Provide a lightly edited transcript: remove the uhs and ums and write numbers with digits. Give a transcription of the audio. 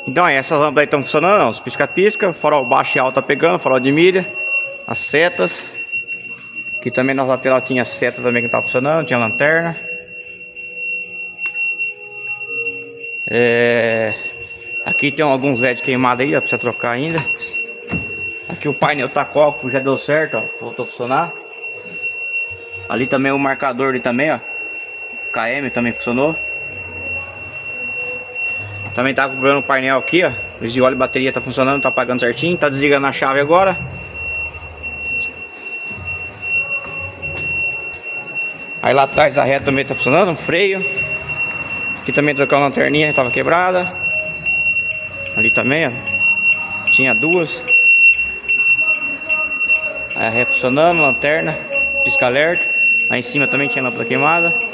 Então aí, essas lâmpadas aí estão funcionando, ó, os pisca-pisca, farol baixo e alto tá pegando, farol de milha, as setas. Aqui também na lateral tinha seta também que não tava funcionando, tinha lanterna. Aqui tem alguns LED queimados aí, ó, precisa trocar ainda. Aqui o painel tacógrafo já deu certo, ó, voltou a funcionar. Ali também o marcador ali também, ó, KM também funcionou. Também tá com problema no painel aqui, ó, luz de óleo e bateria tá funcionando, tá apagando certinho, tá desligando a chave agora. Aí lá atrás a reta também tá funcionando, um freio. Aqui também trocou a lanterninha que tava quebrada. Ali também, ó, tinha duas. Aí a ré funcionando, lanterna, pisca-alerta. Lá em cima também tinha lâmpada queimada.